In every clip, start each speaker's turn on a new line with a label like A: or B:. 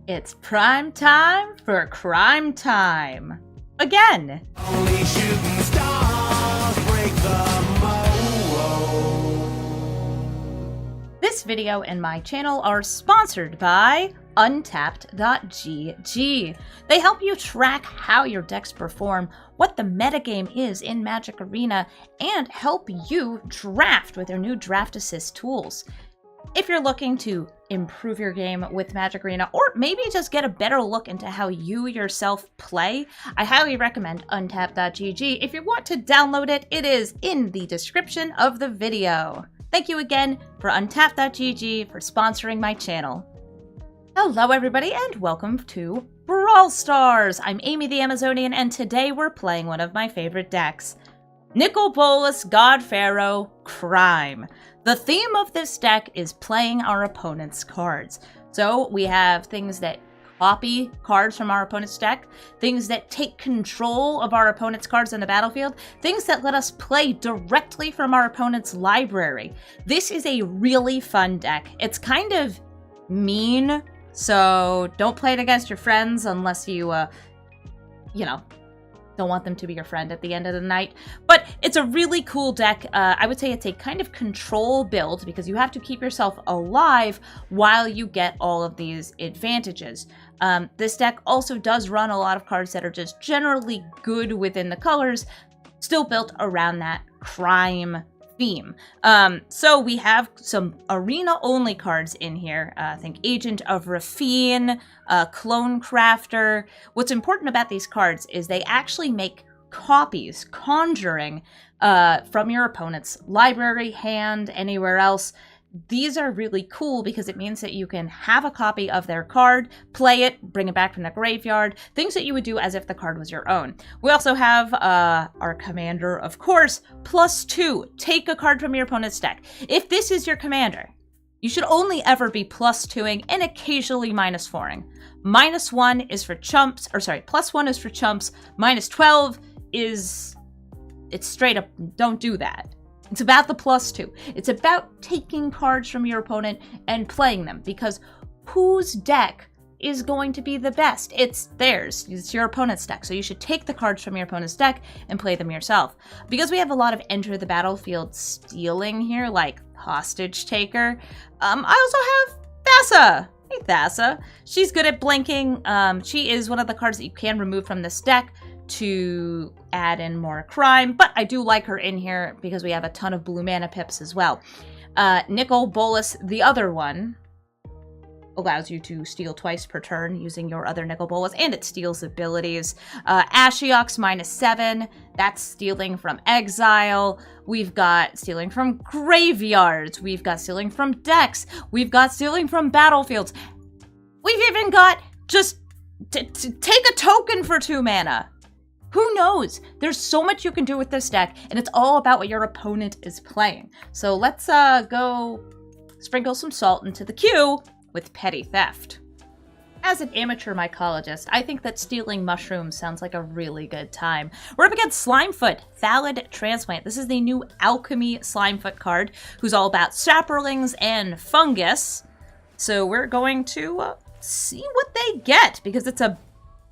A: It's prime time for crime time. Again.
B: Only shooting stars break the mold.
A: This video and my channel are sponsored by Untapped.gg. They help you track how your decks perform, what the metagame is in Magic Arena, and help you draft with their new Draft Assist tools. If you're looking to improve your game with Magic Arena, or maybe just get a better look into how you yourself play, I highly recommend Untapped.gg. If you want to download it, it is in the description of the video. Thank you again for Untapped.gg for sponsoring my channel. Hello everybody and welcome to Brawl Stars! I'm Amy the Amazonian and today we're playing one of my favorite decks. Nicol Bolas, God-Pharaoh, Crime. The theme of this deck is playing our opponent's cards. So we have things that copy cards from our opponent's deck, things that take control of our opponent's cards on the battlefield, things that let us play directly from our opponent's library. This is a really fun deck. It's kind of mean, so don't play it against your friends unless you, don't want them to be your friend at the end of the night. But it's a really cool deck. I would say it's a kind of control build because you have to keep yourself alive while you get all of these advantages. This deck also does run a lot of cards that are just generally good within the colors, still built around that crime theme. So we have some arena-only cards in here. I think Agent of Rafine, Clone Crafter. What's important about these cards is they actually make copies, conjuring from your opponent's library, hand, anywhere else. These are really cool because it means that you can have a copy of their card, play it, bring it back from the graveyard, things that you would do as if the card was your own. We also have our commander, of course, +2. Take a card from your opponent's deck. If this is your commander, you should only ever be +2ing and occasionally -4ing. -1 is for chumps, +1 is for chumps, -12 is, it's straight up, don't do that. It's about the +2. It's about taking cards from your opponent and playing them, because whose deck is going to be the best? It's theirs. It's your opponent's deck, so you should take the cards from your opponent's deck and play them yourself. Because we have a lot of enter the battlefield stealing here, like Hostage Taker, I also have Thassa. Hey Thassa. She's good at blinking. She is one of the cards that you can remove from this deck to add in more crime, but I do like her in here because we have a ton of blue mana pips as well. Nicol Bolas, the other one, allows you to steal twice per turn using your other Nicol Bolas, and it steals abilities. Ashiok's -7, that's stealing from exile. We've got stealing from graveyards. We've got stealing from decks. We've got stealing from battlefields. We've even got just take a token for 2 mana. Who knows? There's so much you can do with this deck, and it's all about what your opponent is playing. So let's go sprinkle some salt into the queue with Petty Theft. As an amateur mycologist, I think that stealing mushrooms sounds like a really good time. We're up against Slimefoot, Thallid Transplant. This is the new Alchemy Slimefoot card, who's all about saplings and fungus. So we're going to see what they get, because it's a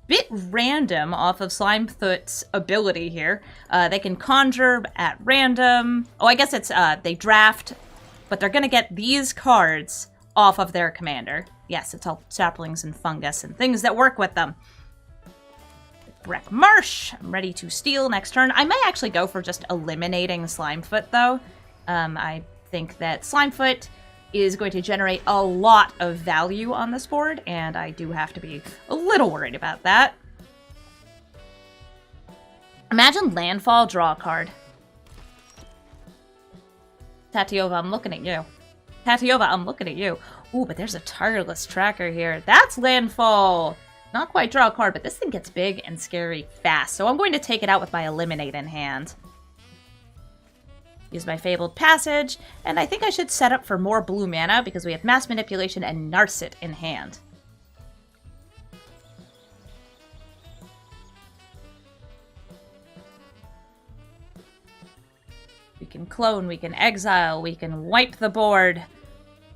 A: bit random off of Slimefoot's ability here. They can conjure at random. Oh, I guess it's they draft, but they're gonna get these cards off of their commander. Yes, it's all saplings and fungus and things that work with them. Breck Marsh, I'm ready to steal next turn. I may actually go for just eliminating Slimefoot though. I think that Slimefoot is going to generate a lot of value on this board, and I do have to be a little worried about that. Imagine landfall, draw a card. Tatiova, I'm looking at you. Tatiova, I'm looking at you. Ooh, but there's a tireless tracker here. That's landfall. Not quite draw a card, but this thing gets big and scary fast, so I'm going to take it out with my eliminate in hand. Use my Fabled Passage, and I think I should set up for more blue mana because we have Mass Manipulation and Narset in hand. We can clone, we can exile, we can wipe the board.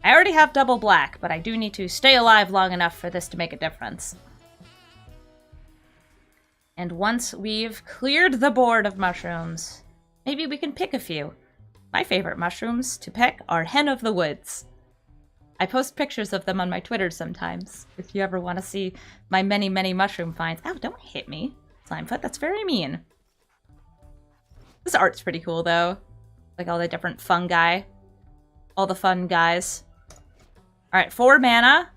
A: I already have double black, but I do need to stay alive long enough for this to make a difference. And once we've cleared the board of mushrooms, maybe we can pick a few. My favorite mushrooms to pick are Hen of the Woods. I post pictures of them on my Twitter sometimes, if you ever want to see my many, many mushroom finds. Ow, don't hit me, Slimefoot, that's very mean. This art's pretty cool, though. Like all the different fungi. All the fun guys. Alright, 4 mana.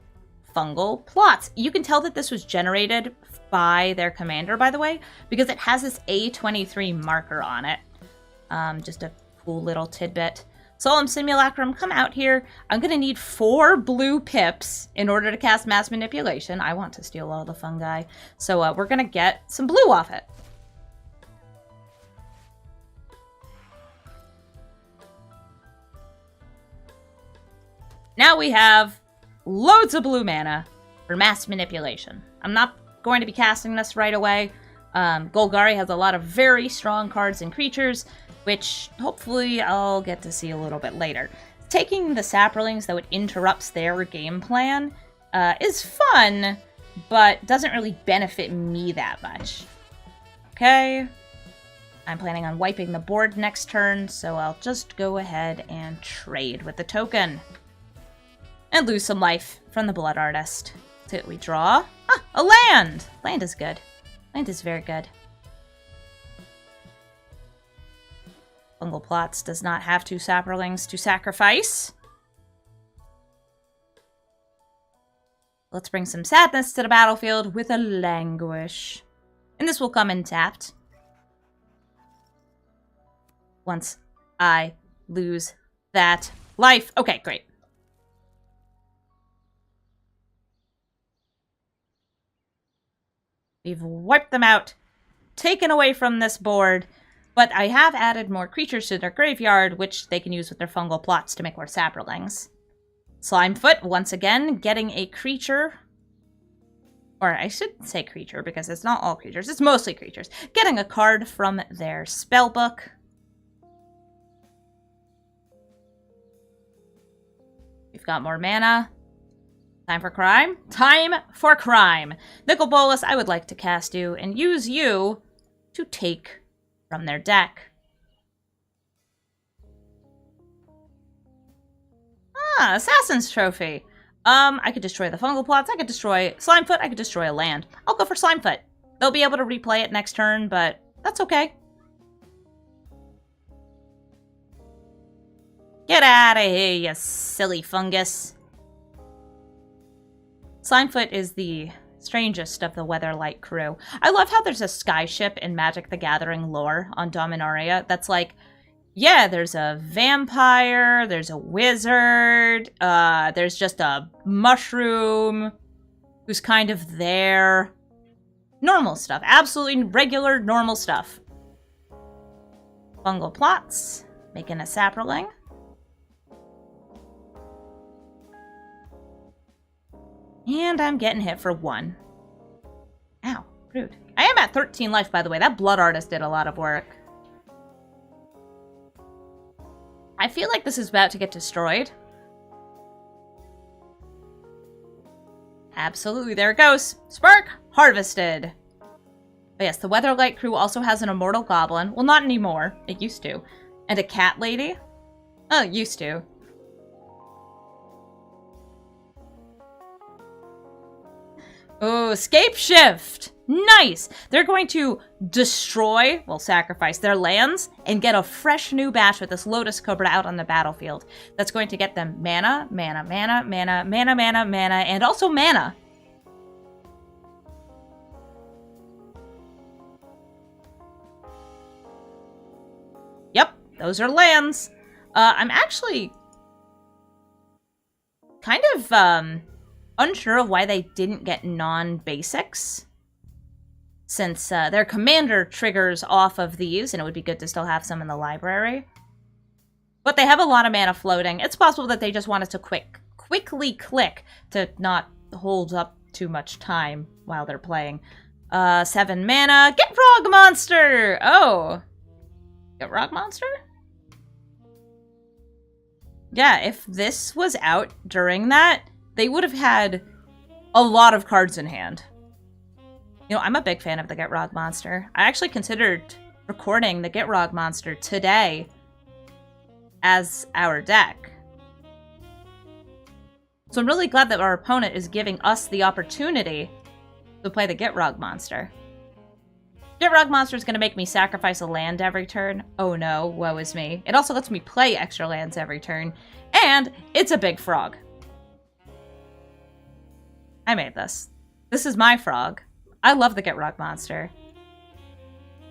A: Fungal Plots. You can tell that this was generated by their commander, by the way, because it has this A23 marker on it. Just a cool little tidbit. Solemn Simulacrum, come out here. I'm going to need 4 blue pips in order to cast Mass Manipulation. I want to steal all the fungi. So we're going to get some blue off it. Now we have loads of blue mana for Mass Manipulation. I'm not going to be casting this right away. Golgari has a lot of very strong cards and creatures, which hopefully I'll get to see a little bit later. Taking the saplings, though it interrupts their game plan, is fun, but doesn't really benefit me that much. Okay. I'm planning on wiping the board next turn, so I'll just go ahead and trade with the token. And lose some life from the Blood Artist. So we draw. Ah, a land! Land is good. Land is very good. Fungal Plots does not have 2 saplings to sacrifice. Let's bring some sadness to the battlefield with a Languish. And this will come in tapped. Once I lose that life. Okay, great. We've wiped them out, taken away from this board, but I have added more creatures to their graveyard, which they can use with their fungal plots to make more saplings. Slimefoot, once again, getting a creature. Or I should say creature, because it's not all creatures, it's mostly creatures. Getting a card from their spellbook. We've got more mana. Time for crime? Time for crime! Nicol Bolas, I would like to cast you and use you to take from their deck. Ah, Assassin's Trophy. I could destroy the fungal plots, I could destroy Slimefoot, I could destroy a land. I'll go for Slimefoot. They'll be able to replay it next turn, but that's okay. Get out of here, you silly fungus. Slimefoot is the strangest of the Weatherlight crew. I love how there's a skyship in Magic the Gathering lore on Dominaria that's like, yeah, there's a vampire, there's a wizard, there's just a mushroom who's kind of there. Normal stuff. Absolutely regular, normal stuff. Fungal Plots, making a sapling. And I'm getting hit for 1. Ow, rude. I am at 13 life, by the way. That Blood Artist did a lot of work. I feel like this is about to get destroyed. Absolutely, there it goes. Spark harvested. But yes, the Weatherlight crew also has an Immortal Goblin. Well, not anymore. It used to. And a Cat Lady. Oh, it used to. Oh, Scape Shift! Nice! They're going to destroy, well, sacrifice their lands, and get a fresh new batch with this Lotus Cobra out on the battlefield. That's going to get them mana, mana, mana, mana, mana, mana, mana, and also mana. Yep, those are lands. I'm actually kind of, unsure of why they didn't get non-basics, since their commander triggers off of these, and it would be good to still have some in the library. But they have a lot of mana floating. It's possible that they just wanted to quickly click to not hold up too much time while they're playing. 7 mana. Get Frog Monster! Oh. Get Rock Monster? Yeah, if this was out during that, they would have had a lot of cards in hand. You know, I'm a big fan of the Gitrog monster. I actually considered recording the Gitrog monster today as our deck. So I'm really glad that our opponent is giving us the opportunity to play the Gitrog monster. Gitrog monster is going to make me sacrifice a land every turn. Oh no, woe is me. It also lets me play extra lands every turn. And it's a big frog. I made this. This is my frog. I love the Gitrog monster.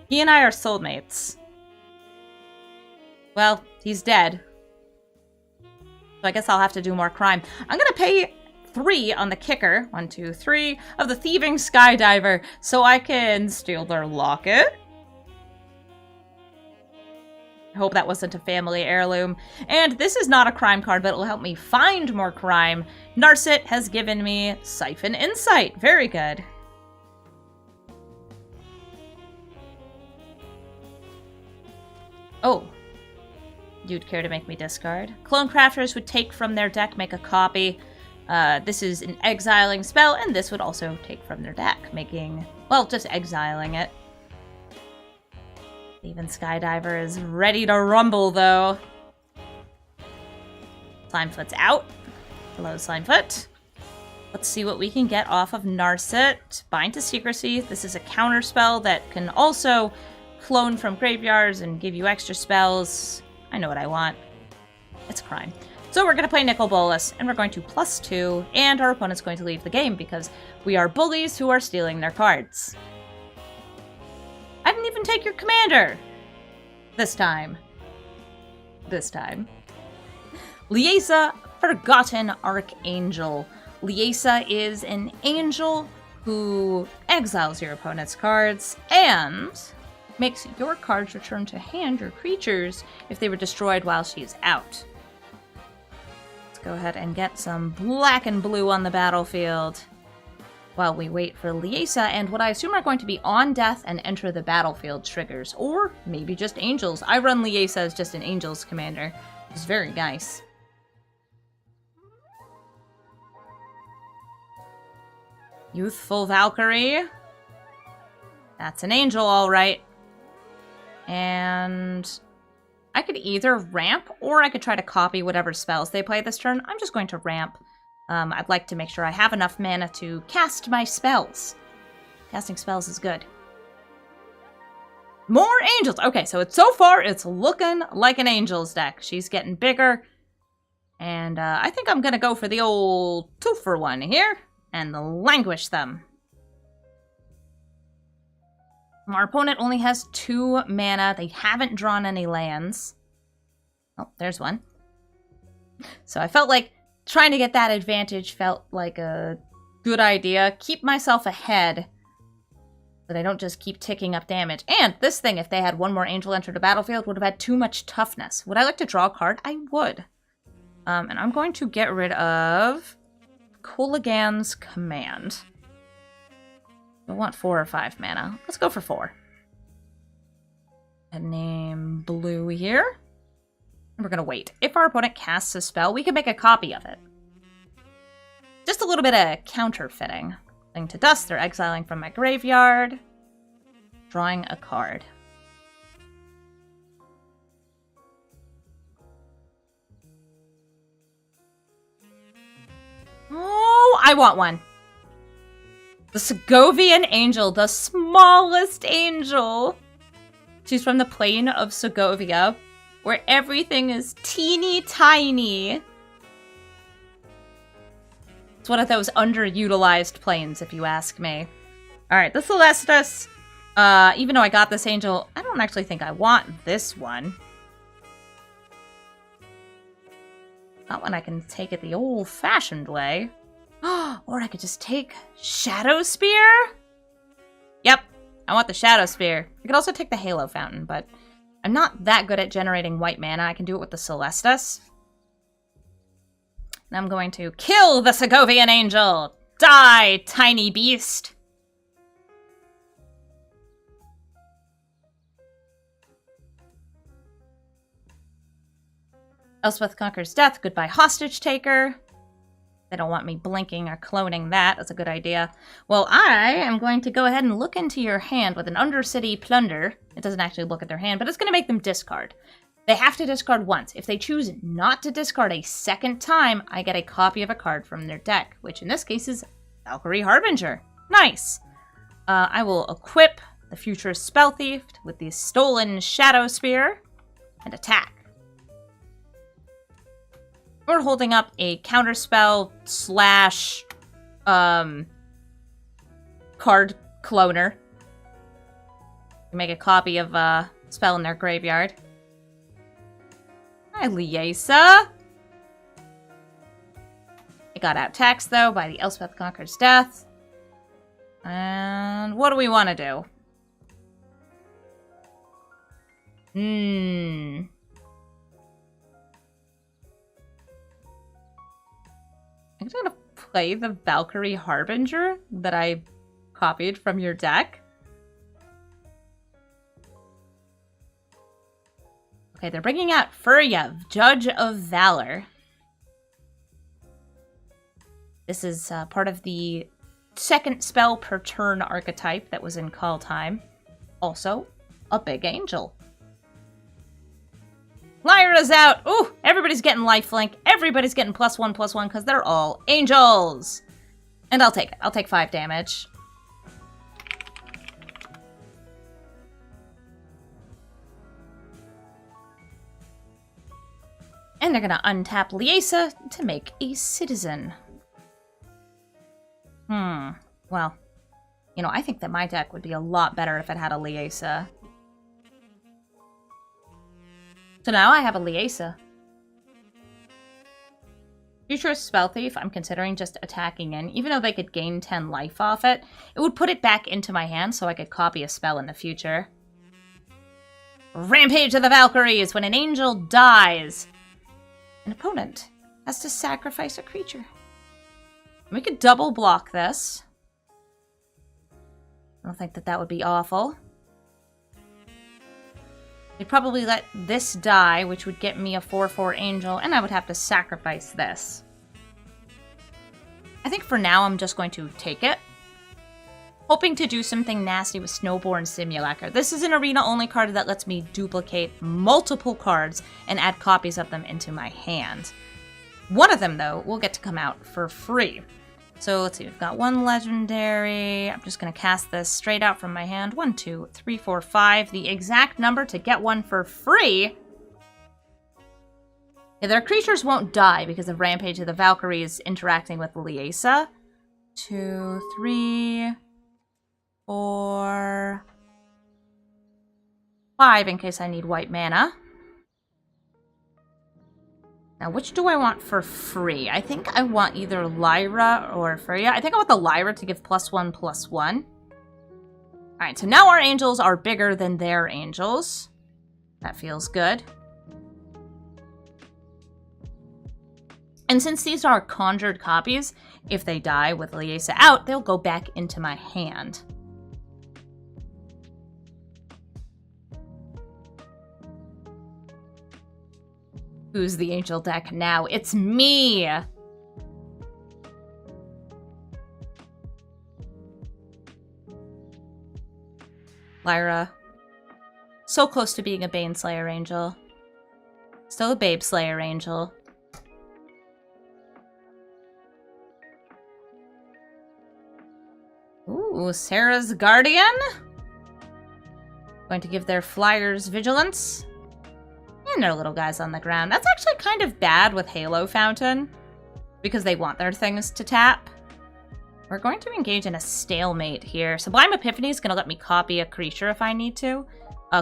A: He and I are soulmates. Well, he's dead. So I guess I'll have to do more crime. I'm going to pay 3 on the kicker, 1, 2, 3, of the Thieving Skydiver, so I can steal their locket. I hope that wasn't a family heirloom. And this is not a crime card, but it will help me find more crime. Narset has given me Siphon Insight. Very good. Oh. You'd care to make me discard? Clone Crafters would take from their deck, make a copy. This is an exiling spell, and this would also take from their deck, making, well, just exiling it. Even Skydiver is ready to rumble, though. Slimefoot's out. Hello, Slimefoot. Let's see what we can get off of Narset. Bind to Secrecy. This is a counter spell that can also clone from graveyards and give you extra spells. I know what I want. It's crime. So we're going to play Nicol Bolas, and we're going to +2, and our opponent's going to leave the game because we are bullies who are stealing their cards. I didn't even take your commander! This time. This time. Liesa, Forgotten Archangel. Liesa is an angel who exiles your opponent's cards, and makes your cards return to hand your creatures if they were destroyed while she's out. Go ahead and get some black and blue on the battlefield while we wait for Liesa and what I assume are going to be on death and enter the battlefield triggers, or maybe just angels. I run Liesa as just an angels commander. It's very nice. Youthful Valkyrie. That's an angel, all right. And I could either ramp, or I could try to copy whatever spells they play this turn. I'm just going to ramp. I'd like to make sure I have enough mana to cast my spells. Casting spells is good. More angels! Okay, so so far, it's looking like an angels deck. She's getting bigger. And I think I'm going to go for the old 2-for-1 here, and languish them. Our opponent only has 2 mana. They haven't drawn any lands. Oh, there's one. So I felt like trying to get that advantage felt like a good idea. Keep myself ahead, but I don't just keep ticking up damage. And this thing, if they had 1 more angel enter the battlefield, would have had too much toughness. Would I like to draw a card? I would. And I'm going to get rid of Kolaghan's Command. I want 4 or 5 mana. Let's go for 4. And name blue here. And we're going to wait. If our opponent casts a spell, we can make a copy of it. Just a little bit of counterfeiting. Putting to dust, they're exiling from my graveyard. Drawing a card. Oh, I want one. The Segovian Angel, the smallest angel. She's from the plane of Segovia, where everything is teeny tiny. It's one of those underutilized planes, if you ask me. Alright, the Celestus. Even though I got this angel, I don't actually think I want this one. Not when I can take it the old-fashioned way. Or I could just take Shadow Spear? Yep, I want the Shadow Spear. I could also take the Halo Fountain, but I'm not that good at generating white mana. I can do it with the Celestus. And I'm going to kill the Segovian Angel! Die, tiny beast! Elspeth Conquers Death, goodbye Hostage Taker. They don't want me blinking or cloning that. That's a good idea. Well, I am going to go ahead and look into your hand with an Undercity Plunder. It doesn't actually look at their hand, but it's going to make them discard. They have to discard once. If they choose not to discard a second time, I get a copy of a card from their deck, which in this case is Valkyrie Harbinger. Nice! I will equip the Future Spell Thief with the Stolen Shadow Spear and attack. We're holding up a counterspell / card cloner. Make a copy of a spell in their graveyard. Hi, Liesa. It got out-taxed, though, by the Elspeth Conquers Death. And what do we want to do? I'm just gonna play the Valkyrie Harbinger that I copied from your deck. Okay, they're bringing out Furyev, Judge of Valor. This is part of the second spell per turn archetype that was in Call Time. Also, a big angel. Lyra's out! Ooh, everybody's getting lifelink. Everybody's getting +1/+1 because they're all angels. And I'll take it. I'll take 5 damage. And they're gonna untap Liesa to make a citizen. Well, you know, I think that my deck would be a lot better if it had a Liesa. So now I have a Liesa. Futurist Spell Thief, I'm considering just attacking in. Even though they could gain 10 life off it, it would put it back into my hand so I could copy a spell in the future. Rampage of the Valkyries! When an angel dies, an opponent has to sacrifice a creature. We could double block this. I don't think that that would be awful. They'd probably let this die, which would get me a 4/4 angel, and I would have to sacrifice this. I think for now I'm just going to take it. Hoping to do something nasty with Snowborn Simulacrum. This is an arena-only card that lets me duplicate multiple cards and add copies of them into my hand. One of them, though, will get to come out for free. So let's see, we've got 1 legendary. I'm just going to cast this straight out from my hand. 1, 2, 3, 4, 5. The exact number to get one for free. Yeah, their creatures won't die because of Rampage of the Valkyries interacting with Liesa. 2, 3, 4, 5 in case I need white mana. Now, which do I want for free? I think I want either Lyra or Freya. I think I want the Lyra to give +1/+1. Alright, so now our angels are bigger than their angels. That feels good. And since these are conjured copies, if they die with Liesa out, they'll go back into my hand. Who's the angel deck now? It's me! Lyra. So close to being a Baneslayer angel. Still a Babe Slayer angel. Ooh, Sarah's Guardian. Going to give their flyers vigilance. And their little guys on the ground. That's actually kind of bad with Halo Fountain, because they want their things to tap. We're going to engage in a stalemate here. Sublime Epiphany is going to let me copy a creature if I need to.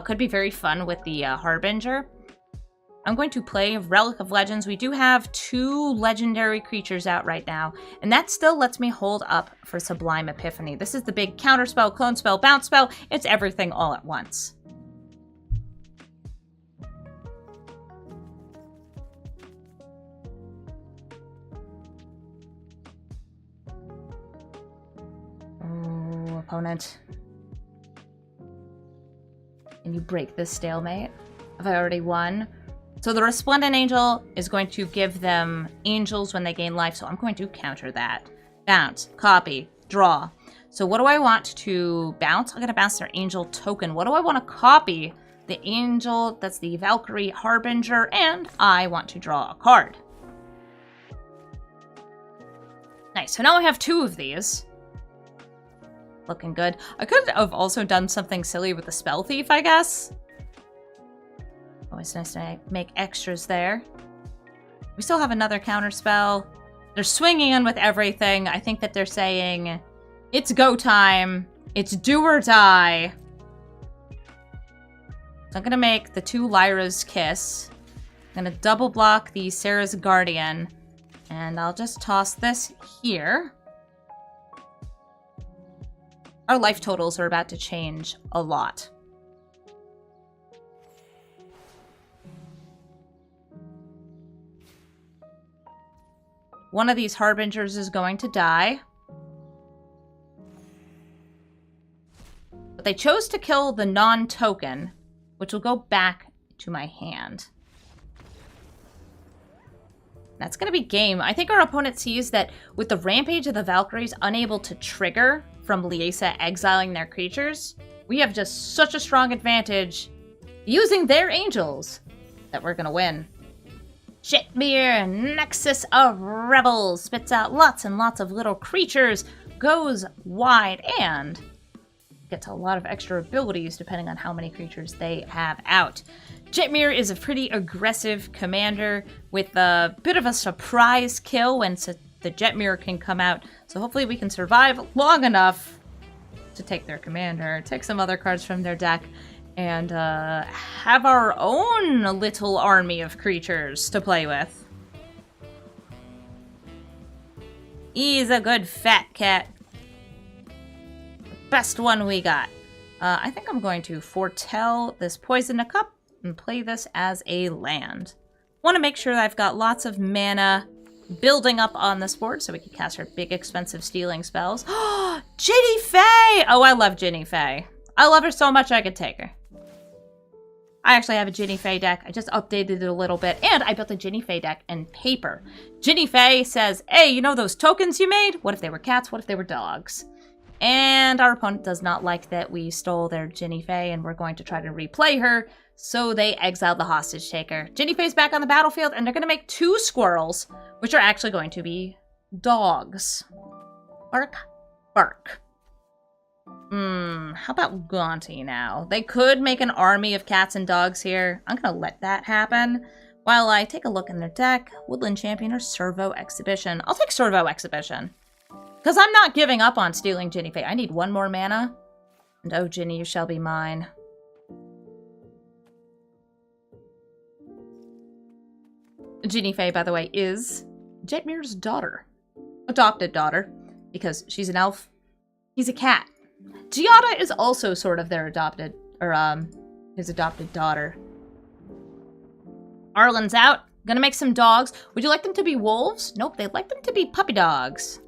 A: Could be very fun with the Harbinger. I'm going to play Relic of Legends. We do have 2 legendary creatures out right now, and that still lets me hold up for Sublime Epiphany. This is the big counterspell, clone spell, bounce spell. It's everything all at once. Opponent. Can you break this stalemate? Have I already won? So the Resplendent Angel is going to give them angels when they gain life, so I'm going to counter that. Bounce, copy, draw. So what do I want to bounce? I'm going to bounce their angel token. What do I want to copy? The angel, that's the Valkyrie Harbinger, and I want to draw a card. Nice, so now I have 2 of these. Looking good. I could have also done something silly with the Spell Thief, I guess. Always nice to make extras there. We still have another counter spell. They're swinging in with everything. I think that they're saying, it's go time. It's do or die. So I'm going to make the 2 Lyra's Kiss. I'm going to double block the Sarah's Guardian. And I'll just toss this here. Our life totals are about to change a lot. One of these Harbingers is going to die. But they chose to kill the non-token, which will go back to my hand. That's going to be game. I think our opponent sees that with the Rampage of the Valkyries unable to trigger from Liesa exiling their creatures, we have just such a strong advantage using their angels that we're going to win. Jetmir, Nexus of Rebels, spits out lots and lots of little creatures, goes wide, and gets a lot of extra abilities depending on how many creatures they have out. Jetmir is a pretty aggressive commander with a bit of a surprise kill when the Jetmir can come out. So hopefully we can survive long enough to take their commander, take some other cards from their deck, and have our own little army of creatures to play with. He's a good fat cat. Best one we got. I think I'm going to foretell this Poison a Cup and play this as a land. Want to make sure that I've got lots of mana building up on this board so we can cast our big expensive stealing spells. Ginny Faye! Oh, I love Ginny Faye. I love her so much I could take her. I actually have a Ginny Faye deck. I just updated it a little bit, and I built a Ginny Faye deck in paper. Ginny Faye says, hey, you know those tokens you made? What if they were cats? What if they were dogs? And our opponent does not like that we stole their Ginny Faye, and we're going to try to replay her, so they exiled the hostage taker. Ginny Faye's back on the battlefield, and they're going to make 2 squirrels, which are actually going to be dogs. Bark, bark. How about Gonti now? They could make an army of cats and dogs here. I'm going to let that happen while I take a look in their deck. Woodland Champion or Servo Exhibition. I'll take Servo Exhibition. Because I'm not giving up on stealing Ginny Faye. I need 1 more mana. And oh, Ginny, you shall be mine. Ginny Faye, by the way, is Jetmir's daughter. Adopted daughter. Because she's an elf. He's a cat. Giada is also sort of their adopted, or his adopted daughter. Arlen's out. Gonna make some dogs. Would you like them to be wolves? Nope, they'd like them to be puppy dogs.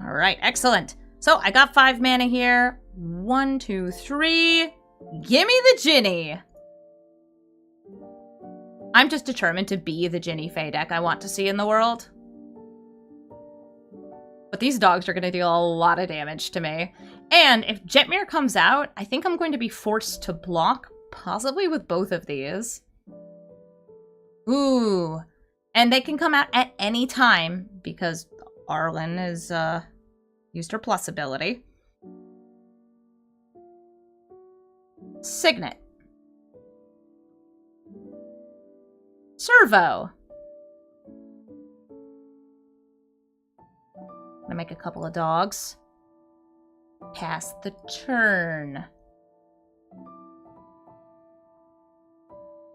A: Alright, excellent. So, I got 5 mana here. 1, 2, 3. Gimme the Ginny! I'm just determined to be the Ginny Faye deck I want to see in the world. But these dogs are going to deal a lot of damage to me. And if Jetmir comes out, I think I'm going to be forced to block, possibly with both of these. Ooh. And they can come out at any time, because Arlen has used her plus ability. Signet. Servo. I'm gonna make a couple of dogs. Pass the turn.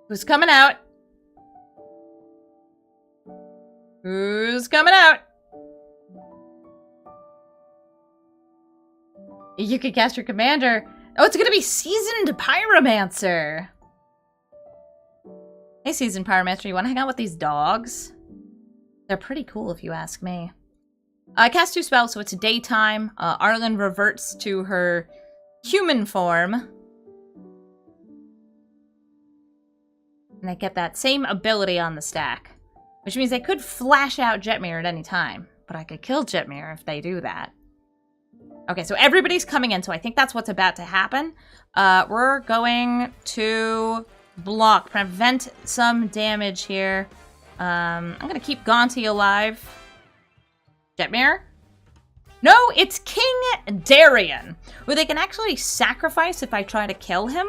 A: Who's coming out? Who's coming out? You could cast your commander. Oh, it's gonna be Seasoned Pyromancer. Hey, Seasoned Pyromancer, you wanna hang out with these dogs? They're pretty cool if you ask me. I cast 2 spells, so it's daytime. Arlen reverts to her human form. And I get that same ability on the stack. Which means they could flash out Jetmir at any time. But I could kill Jetmir if they do that. Okay, so everybody's coming in, so I think that's what's about to happen. We're going to block, prevent some damage here. I'm going to keep Gonti alive. Jetmir? No, it's King Darien, who they can actually sacrifice if I try to kill him.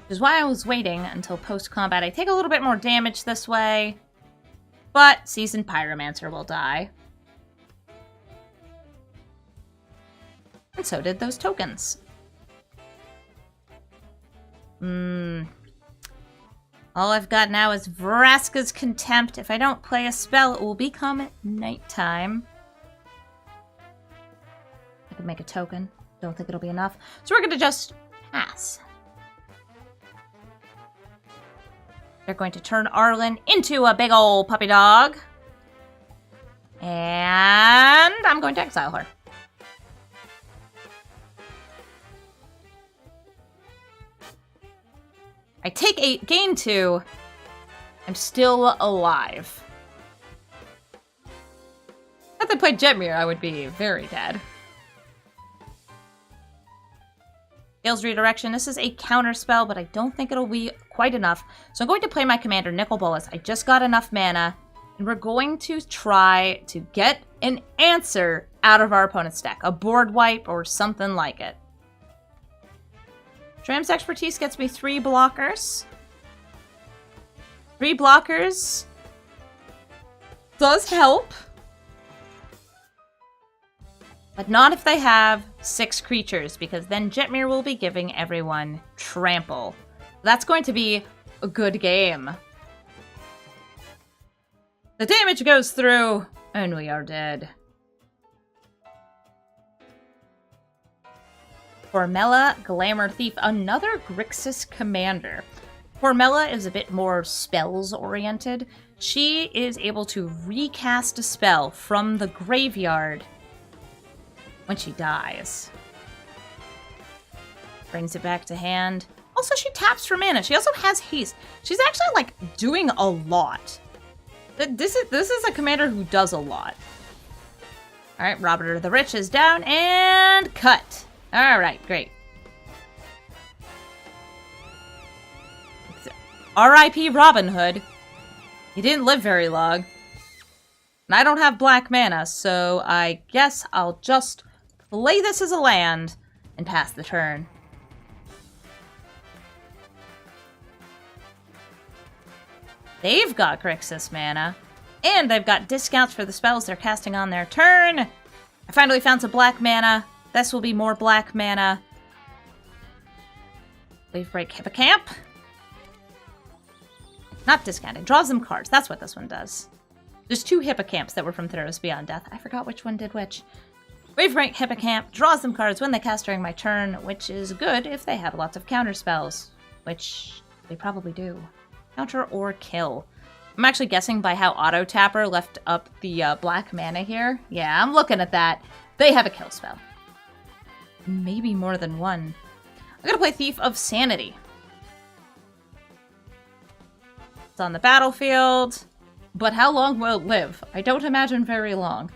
A: Which is why I was waiting until post-combat. I take a little bit more damage this way, but Seasoned Pyromancer will die. And so did those tokens. All I've got now is Vraska's Contempt. If I don't play a spell, it will become nighttime. I could make a token. Don't think it'll be enough. So we're going to just pass. They're going to turn Arlen into a big old puppy dog. And I'm going to exile her. I take 8, gain 2. I'm still alive. If I played Jetmir, I would be very dead. Gale's Redirection. This is a counter spell, but I don't think it'll be quite enough. So I'm going to play my commander, Nicol Bolas. I just got enough mana, and we're going to try to get an answer out of our opponent's deck. A board wipe or something like it. Dram's Expertise gets me 3 blockers. 3 blockers does help. But not if they have 6 creatures, because then Jetmir will be giving everyone trample. That's going to be a good game. The damage goes through, and we are dead. Formella, Glamour Thief, another Grixis commander. Formella is a bit more spells-oriented. She is able to recast a spell from the graveyard when she dies. Brings it back to hand. Also, she taps for mana. She also has haste. She's actually, like, doing a lot. This is a commander who does a lot. Alright, Robert the Rich is down, and cut. Alright, great. R.I.P. Robin Hood. He didn't live very long. And I don't have black mana, so I guess I'll just play this as a land and pass the turn. They've got Grixis mana, and they've got discounts for the spells they're casting on their turn. I finally found some black mana. This will be more black mana. Wave Break Hippocamp. Not discounted. Draws them cards. That's what this one does. There's 2 Hippocamps that were from Theros Beyond Death. I forgot which one did which. Wave Break Hippocamp draws them cards when they cast during my turn, which is good if they have lots of counter spells. Which they probably do. Counter or kill. I'm actually guessing by how Auto Tapper left up the black mana here. Yeah, I'm looking at that. They have a kill spell. Maybe more than one. I'm gonna play Thief of Sanity. It's on the battlefield. But how long will it live? I don't imagine very long.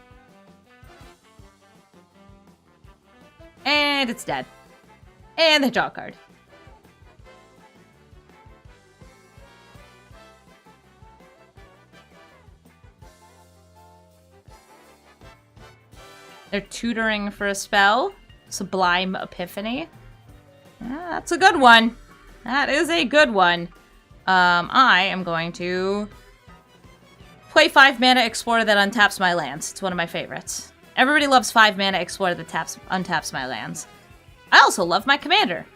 A: And it's dead. And they draw a card. They're tutoring for a spell. Sublime Epiphany. That's a good one. That is a good one. I am going to play 5 mana Explorer that untaps my lands. It's one of my favorites. Everybody loves 5 mana Explorer that untaps my lands. I also love my commander,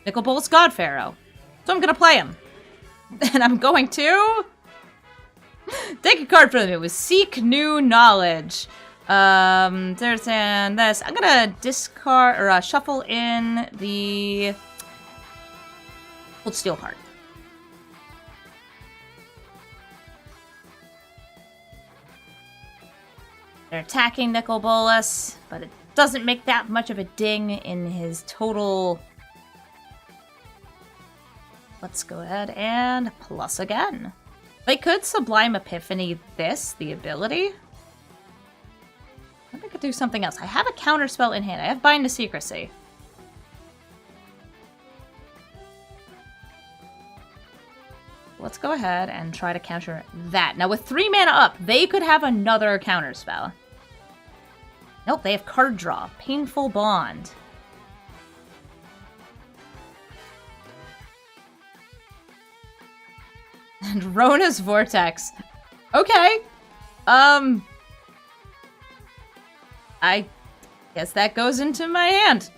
A: Nicol Bolas God-Pharaoh. So I'm going to play him. And I'm going to take a card from him. It was Seek New Knowledge. There's this. I'm gonna discard or shuffle in the Coldsteel Heart. They're attacking Nicol Bolas, but it doesn't make that much of a ding in his total. Let's go ahead and plus again. They could Sublime Epiphany this, the ability. I could do something else. I have a counterspell in hand. I have Bind to Secrecy. Let's go ahead and try to counter that. Now, with 3 mana up, they could have another counterspell. Nope, they have card draw. Painful Bond. And Rona's Vortex. Okay. I guess that goes into my hand.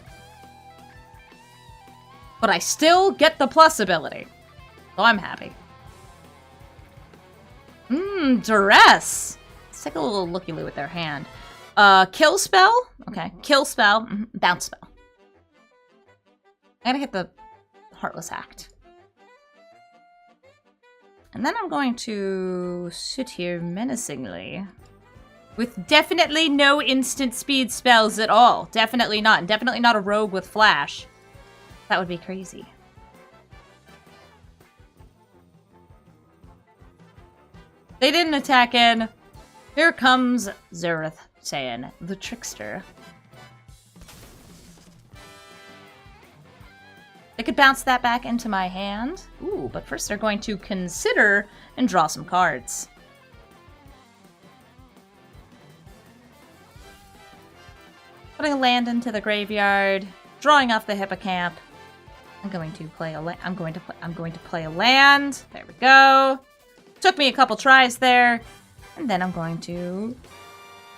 A: But I still get the plus ability. So I'm happy. Duress. Let's take a little looky-loo with their hand. Kill spell? Okay, kill spell. Bounce spell. I gotta hit the Heartless Act. And then I'm going to sit here menacingly. With definitely no instant speed spells at all. Definitely not. And definitely not a rogue with flash. That would be crazy. They didn't attack in. Here comes Zereth saying, the trickster. They could bounce that back into my hand. Ooh, but first they're going to consider and draw some cards. Putting a land into the graveyard, drawing off the hippocamp. I'm going to play a land. There we go. Took me a couple tries there. And then I'm going to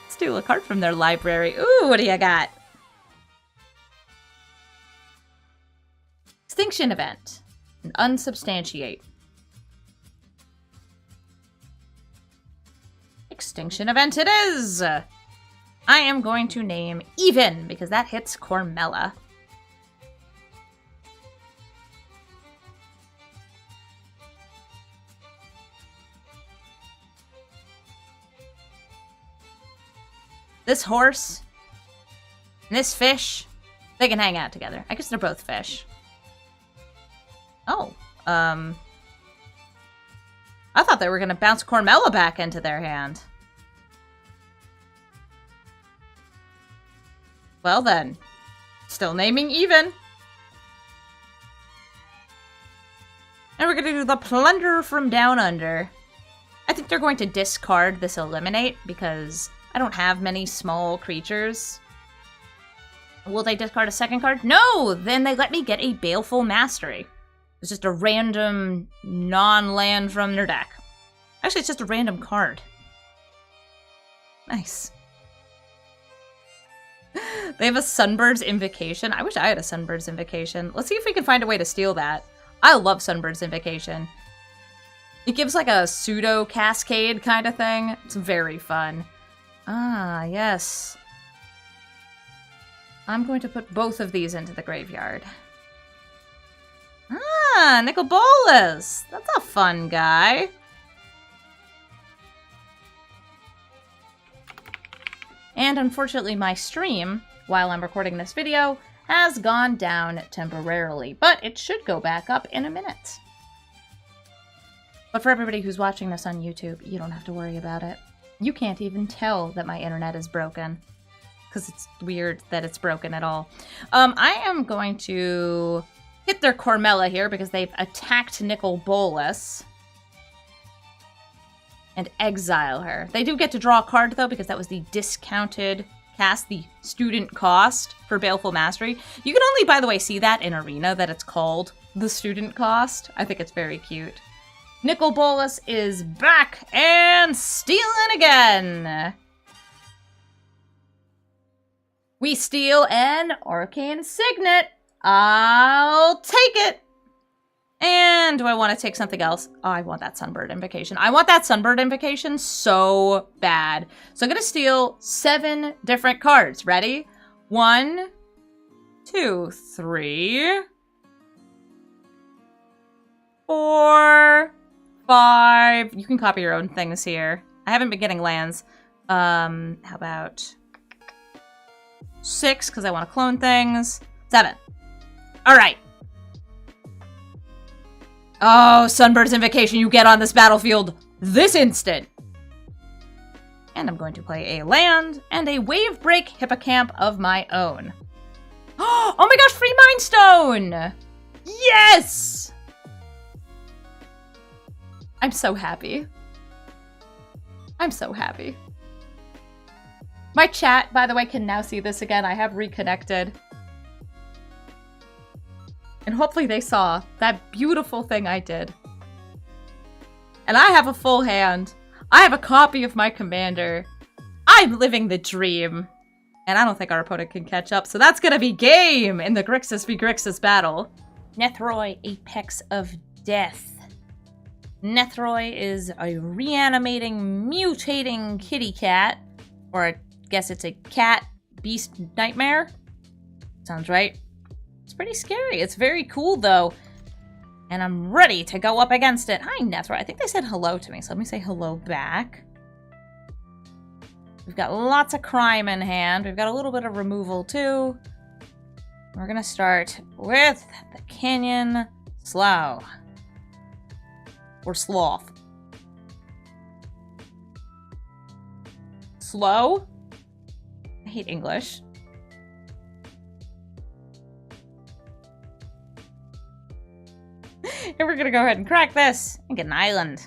A: steal a card from their library. Ooh, what do you got? Extinction Event. And Unsubstantiate. Extinction Event it is! I am going to name Even, because that hits Cormella. This horse and this fish, they can hang out together. I guess they're both fish. Oh, I thought they were going to bounce Cormella back into their hand. Well then, still naming Even. And we're going to do the Plunder from Down Under. I think they're going to discard this Eliminate because I don't have many small creatures. Will they discard a second card? No! Then they let me get a Baleful Mastery. It's just a random non-land from their deck. Actually, it's just a random card. Nice. They have a Sunbird's Invocation. I wish I had a Sunbird's Invocation. Let's see if we can find a way to steal that. I love Sunbird's Invocation. It gives like a pseudo cascade kind of thing. It's very fun. Ah, yes. I'm going to put both of these into the graveyard. Ah, Nicol Bolas! That's a fun guy. And unfortunately, my stream, while I'm recording this video, has gone down temporarily, but it should go back up in a minute. But for everybody who's watching this on YouTube, you don't have to worry about it. You can't even tell that my internet is broken, because it's weird that it's broken at all. I am going to hit their Cormella here because they've attacked Nicol Bolas and exile her. They do get to draw a card, though, because that was the discounted cast, the student cost for Baleful Mastery. You can only, by the way, see that in Arena, that it's called the student cost. I think it's very cute. Nicol Bolas is back and stealing again. We steal an Arcane Signet. I'll take it. And do I want to take something else? Oh, I want that Sunbird Invocation. I want that Sunbird Invocation so bad. So I'm going to steal 7 different cards. Ready? 1, 2, 3, 4, 5. You can copy your own things here. I haven't been getting lands. How about 6, because I want to clone things. 7. All right. Oh, Sunbird's Invocation, you get on this battlefield this instant. And I'm going to play a land and a Wave Break Hippocamp of my own. Oh my gosh, free Mind Stone! Yes! I'm so happy. I'm so happy. My chat, by the way, can now see this again. I have reconnected. And hopefully they saw that beautiful thing I did. And I have a full hand. I have a copy of my commander. I'm living the dream. And I don't think our opponent can catch up, so that's gonna be game in the Grixis v Grixis battle. Nethroi, Apex of Death. Nethroi is a reanimating, mutating kitty cat. Or I guess it's a cat beast nightmare. Sounds right. It's pretty scary. It's very cool, though. And I'm ready to go up against it. Hi, Nethroi. I think they said hello to me, so let me say hello back. We've got lots of crime in hand. We've got a little bit of removal, too. We're gonna start with the Canyon Slough. Or Sloth. Slow? I hate English. And we're gonna go ahead and crack this and get an island.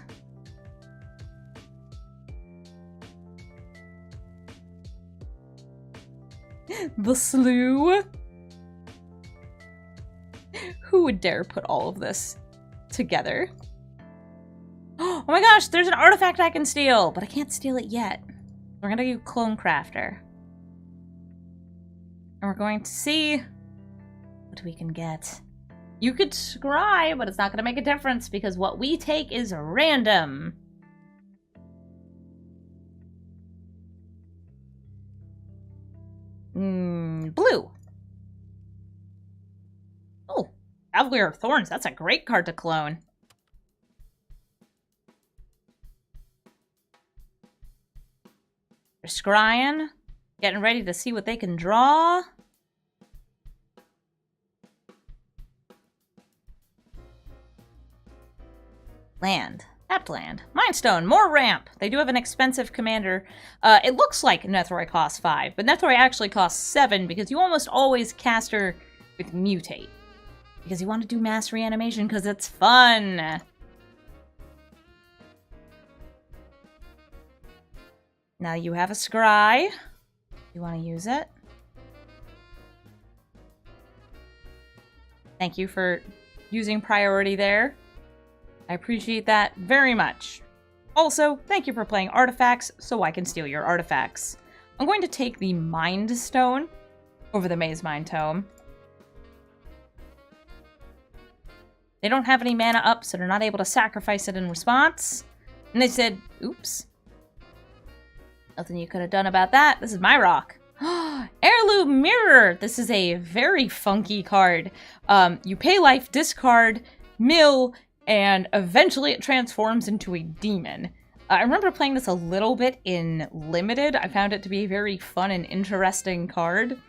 A: The Slough. Who would dare put all of this together? Oh my gosh, there's an artifact I can steal, but I can't steal it yet. We're gonna do Clone Crafter. And we're going to see what we can get. You could scry, but it's not gonna make a difference because what we take is random. Blue. Oh, Cavalier of Thorns. That's a great card to clone. They're scrying, getting ready to see what they can draw. Land. Tapped land. Mindstone. More ramp. They do have an expensive commander. It looks like Nethroi costs 5, but Nethroi actually costs 7 because you almost always cast her with Mutate. Because you want to do mass reanimation because it's fun. Now you have a scry. You want to use it? Thank you for using priority there. I appreciate that very much. Also, thank you for playing artifacts so I can steal your artifacts. I'm going to take the Mind Stone over the Maze Mind Tome. They don't have any mana up, so they're not able to sacrifice it in response. And they said, oops. Nothing you could have done about that. This is my rock. Heirloom Mirror! This is a very funky card. You pay life, discard, mill, and eventually it transforms into a demon. I remember playing this a little bit in Limited. I found it to be a very fun and interesting card.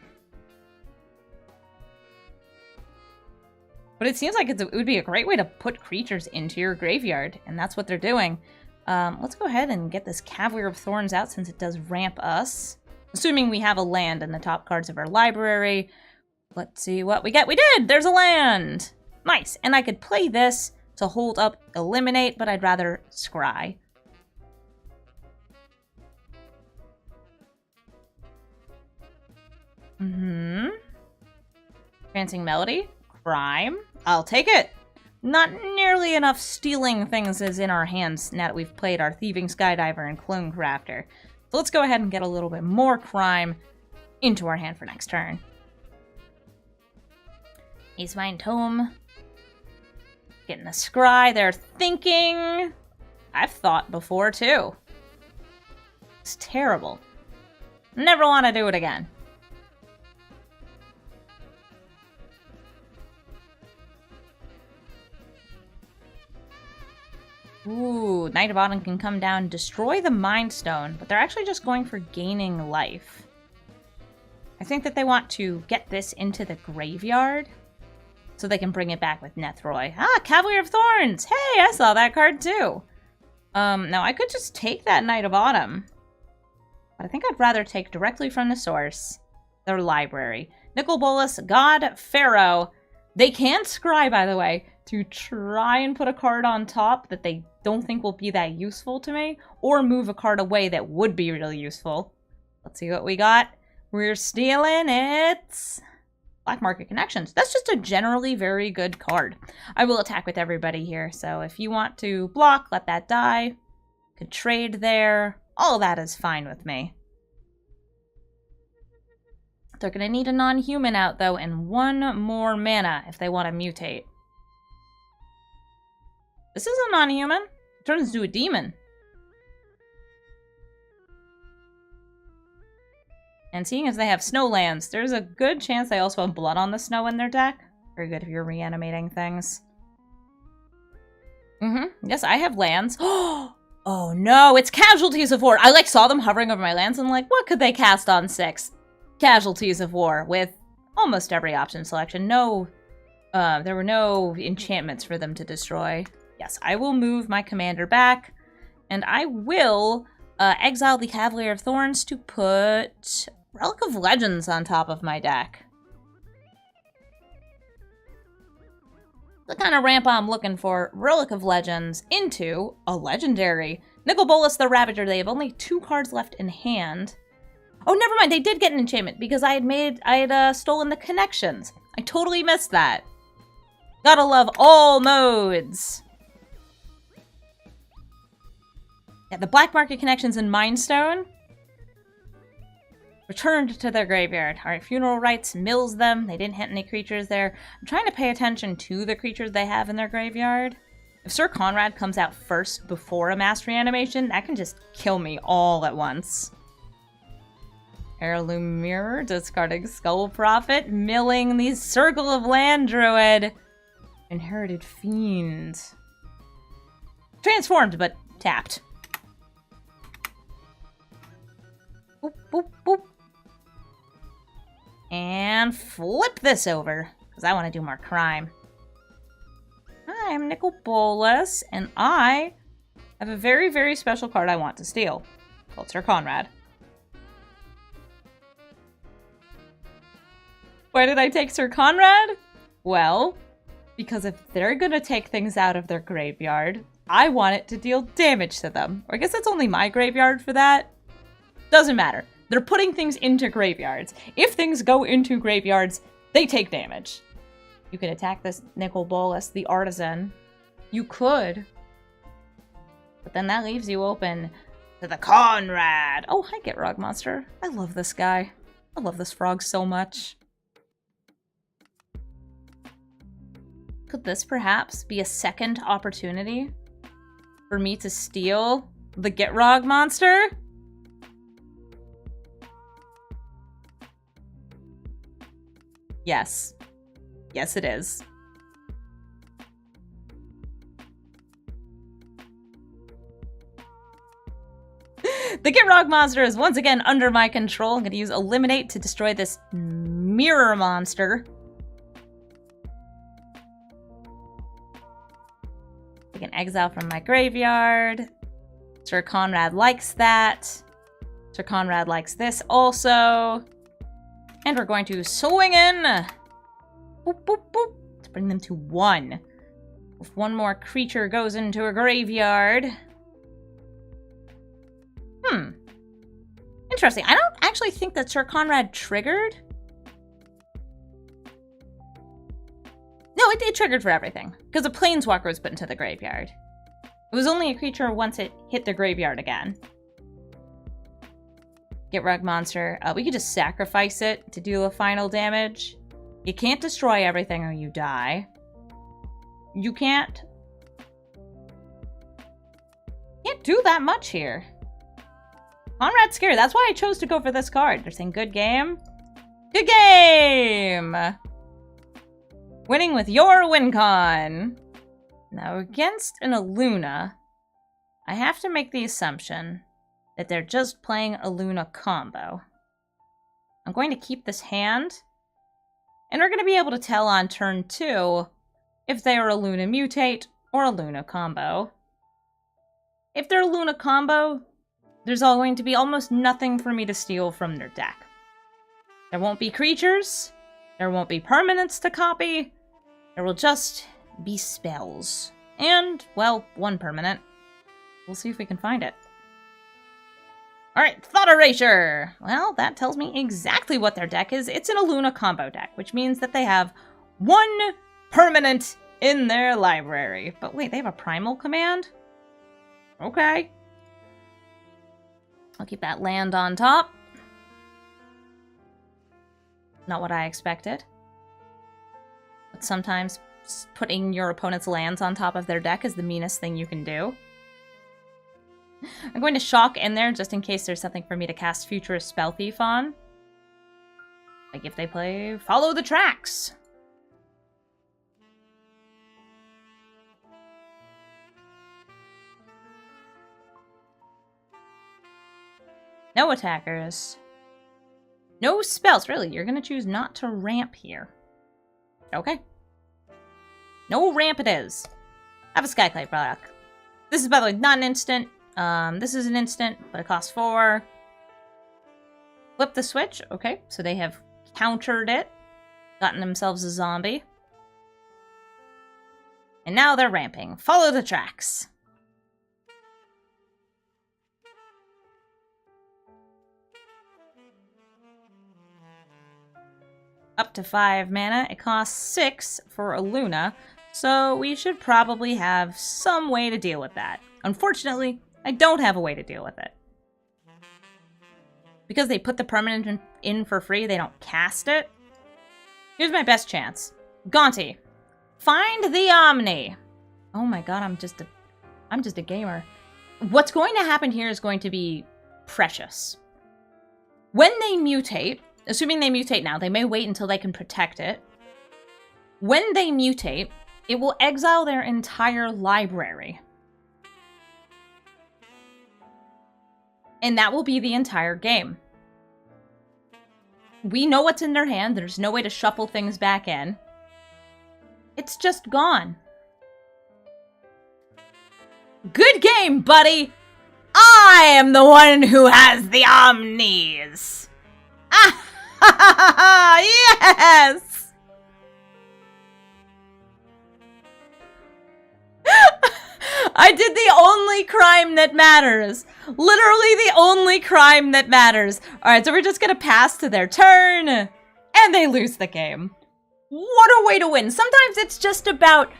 A: But it seems like it would be a great way to put creatures into your graveyard, and that's what they're doing. Let's go ahead and get this Cavalier of Thorns out since it does ramp us. Assuming we have a land in the top cards of our library. Let's see what we get. We did! There's a land! Nice. And I could play this to hold up Eliminate, but I'd rather scry. Prancing Melody. Crime. I'll take it. Not nearly enough stealing things as in our hands now that we've played our Thieving Skydiver and Clone Crafter. So let's go ahead and get a little bit more crime into our hand for next turn. Maze Mind Tome. Getting a scry. They're thinking. I've thought before, too. It's terrible. Never want to do it again. Ooh, Knight of Autumn can come down, destroy the Mind Stone, but they're actually just going for gaining life. I think that they want to get this into the graveyard so they can bring it back with Nethroy. Ah, Cavalier of Thorns! Hey, I saw that card too! Now I could just take that Knight of Autumn, but I think I'd rather take directly from the source, their library. Nicol Bolas, God-Pharaoh. They can scry, by the way, to try and put a card on top that they don't think will be that useful to me, or move a card away that would be really useful. Let's see what we got. We're stealing it. Black Market Connections. That's just a generally very good card. I will attack with everybody here, so if you want to block, let that die. Could trade there. All that is fine with me. They're going to need a non-human out, though, and one more mana if they want to mutate. This is a non-human. Turns into a demon. And seeing as they have snowlands, there's a good chance they also have blood on the snow in their deck. Very good if you're reanimating things. Yes, I have lands. Oh no, it's Casualties of War. I saw them hovering over my lands and what could they cast on 6? Casualties of War with almost every option selection. No, there were no enchantments for them to destroy. Yes, I will move my commander back, and I will exile the Cavalier of Thorns to put Relic of Legends on top of my deck. The kind of ramp I'm looking for, Relic of Legends into a legendary. Nicol Bolas the Ravager, they have only 2 cards left in hand. Oh, never mind, they did get an enchantment because I had stolen the connections. I totally missed that. Gotta love all modes. Yeah, the Black Market Connections in Mind Stone returned to their graveyard. Alright, Funeral Rites mills them. They didn't hit any creatures there. I'm trying to pay attention to the creatures they have in their graveyard. If Sir Conrad comes out first before a Mass Reanimation, that can just kill me all at once. Heirloom Mirror, discarding Skull Prophet, milling the Circle of Land Druid. Inherited Fiend. Transformed, but tapped. Boop, boop, boop. And flip this over, because I want to do more crime. Hi, I'm Nicol Bolas, and I have a very, very special card I want to steal. Called Sir Conrad. Why did I take Sir Conrad? Well, because if they're gonna take things out of their graveyard, I want it to deal damage to them. Or I guess it's only my graveyard for that. Doesn't matter. They're putting things into graveyards. If things go into graveyards, they take damage. You could attack this Nicol Bolas, the Artisan. You could. But then that leaves you open to the Conrad. Oh, hi, Get Rog Monster. I love this guy. I love this frog so much. Could this perhaps be a second opportunity for me to steal the Get Rog Monster? Yes. Yes, it is. The Get Rog Monster is once again under my control. I'm going to use Eliminate to destroy this mirror monster. I can exile from my graveyard. Sir Conrad likes that. Sir Conrad likes this also. And we're going to swing in. Boop, boop, boop. To bring them to 1. If one more creature goes into a graveyard. Interesting. I don't actually think that Sir Conrad triggered. No, it triggered for everything. Because a Planeswalker was put into the graveyard. It was only a creature once it hit the graveyard again. Get Rug Monster. We could just sacrifice it to do a final damage. You can't destroy everything or you die. You can't do that much here. Conrad's scary. That's why I chose to go for this card. They're saying good game. Good game! Winning with your win con. Now against an Aluna, I have to make the assumption that they're just playing a Luna combo. I'm going to keep this hand, and we're going to be able to tell on turn 2 if they are a Luna Mutate or a Luna combo. If they're a Luna combo, there's going to be almost nothing for me to steal from their deck. There won't be creatures, there won't be permanents to copy, there will just be spells. And, well, one permanent. We'll see if we can find it. Alright, Thought Erasure! Well, that tells me exactly what their deck is. It's in a Luna combo deck, which means that they have one permanent in their library. But wait, they have a primal command? Okay. I'll keep that land on top. Not what I expected. But sometimes putting your opponent's lands on top of their deck is the meanest thing you can do. I'm going to shock in there just in case there's something for me to cast Futurist Spell Thief on. Like if they play Follow the Tracks. No attackers. No spells. Really, you're going to choose not to ramp here. Okay. No ramp it is. Have a Skyclave block. This is, by the way, not an instant. This is an instant, but it costs 4. Flip the switch. Okay, so they have countered it. Gotten themselves a zombie. And now they're ramping. Follow the tracks. Up to 5 mana. It costs 6 for a Luna, so we should probably have some way to deal with that. Unfortunately, I don't have a way to deal with it. Because they put the permanent in for free, they don't cast it. Here's my best chance. Gonti, find the Omni. Oh my god, I'm just a gamer. What's going to happen here is going to be precious. When they mutate, assuming they mutate now, they may wait until they can protect it. When they mutate, it will exile their entire library. And that will be the entire game. We know what's in their hand. There's no way to shuffle things back in. It's just gone. Good game, buddy! I am the one who has the Omnis! Ah! Yes! I did the only crime that matters. Literally the only crime that matters. Alright, so we're just gonna pass to their turn. And they lose the game. What a way to win. Sometimes it's just about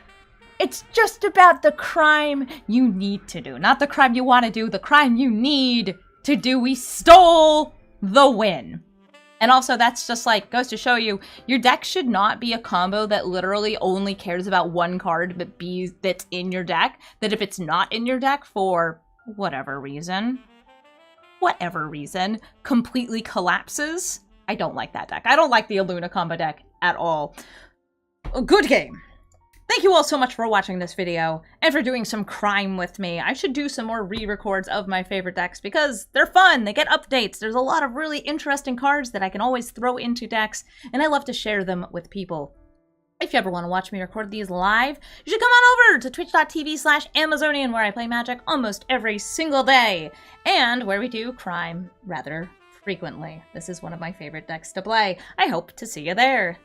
A: the crime you need to do. Not the crime you want to do, the crime you need to do. We stole the win. And also, that's just like, goes to show you, your deck should not be a combo that literally only cares about one card that's in your deck. That if it's not in your deck for whatever reason, completely collapses. I don't like that deck. I don't like the Luna combo deck at all. Good game. Thank you all so much for watching this video and for doing some crime with me. I should do some more re-records of my favorite decks because they're fun. They get updates. There's a lot of really interesting cards that I can always throw into decks, and I love to share them with people. If you ever want to watch me record these live, you should come on over to twitch.tv/Amazonian, where I play Magic almost every single day, and where we do crime rather frequently. This is one of my favorite decks to play. I hope to see you there.